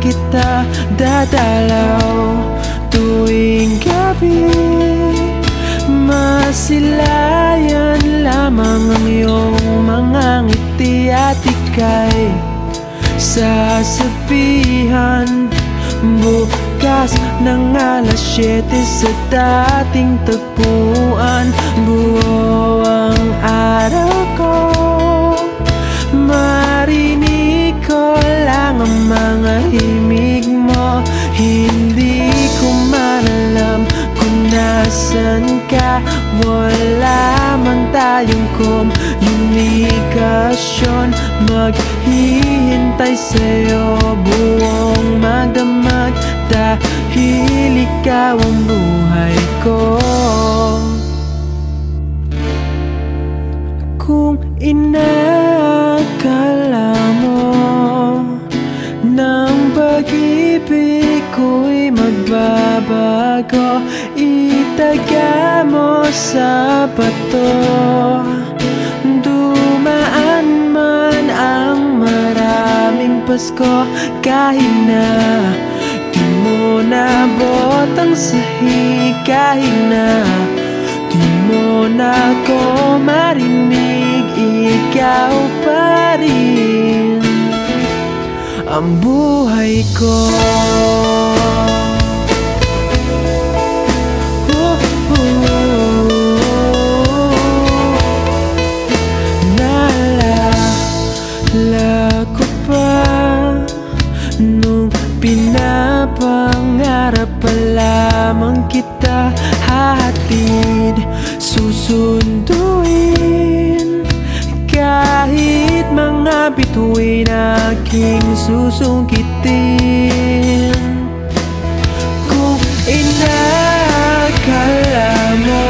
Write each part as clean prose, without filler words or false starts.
kita dadalaw tuwing gabi. Masilayan lamang ang iyong mga ngiti at ika'y sasabihan bukas ng alas 7 sa dating tagpuan. Buo ang araw ko, marinig ko lang ang mga himig mo. Hindi ko man alam kung nasan ka, wala man tayong komunikasyon. Maghihintay sa'yo buong magdamag, dahil ikaw ang buhay ko. Kung inakala mo ng pag-ibig ko'y magbabago, itaga mo sa bato. Dumaan man ang maraming Pasko, kahit na di mo nabot ang sahig, kahit na di mo na ako marinig, ikaw pa rin ang buhay ko. Naalala ko pa nung pinapangarap pa lamang kita, hatid susunduin kahit mga bituin aking susungkitin. Kung inakala mo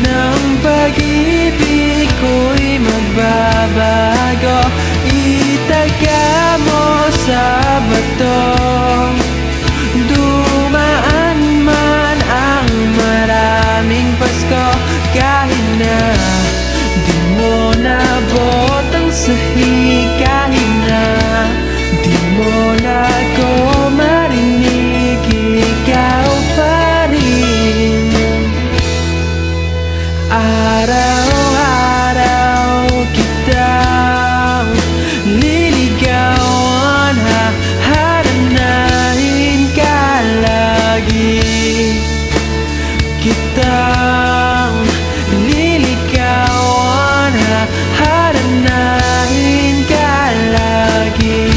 ng pag-ibig ko'y magbabago, itaga mo sa bato. Dumaan man ang maraming Pasko, kahit na di mo nabot ang sahig, kahit na di mo na ako marinig, ikaw pa rin. Araw-araw kitang liligawan, haharanahin ka lagi. Kitang liligawan, haharanahin ka lagi.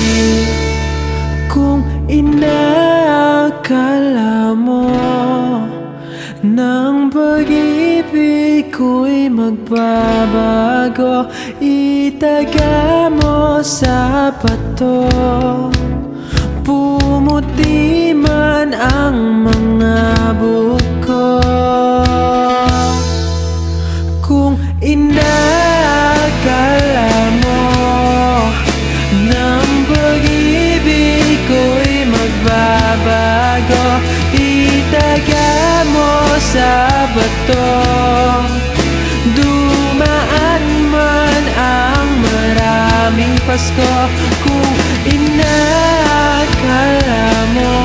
Kung inakala mo ng pag-ibig ko'y magbabago, itaga mo sa bato. Pumuti man ang mga buko. Kung inakala mo ng pag-ibig ko'y magbabago, itaga mo sa bato. Dumaan man ang maraming Pasko, kung inakala mo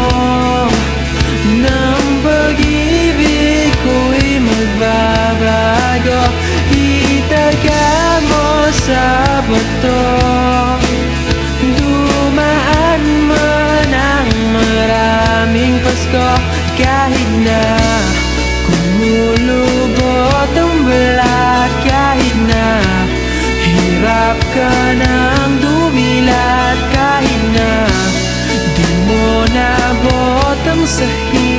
ng pag-ibig ko'y magbabago, itaga mo sa bato. Dumaan man ang maraming Pasko, kahit na kumulubot ang balat, kahit na hirap ka ng dumilat, kahit na di mo nabot ang sahig,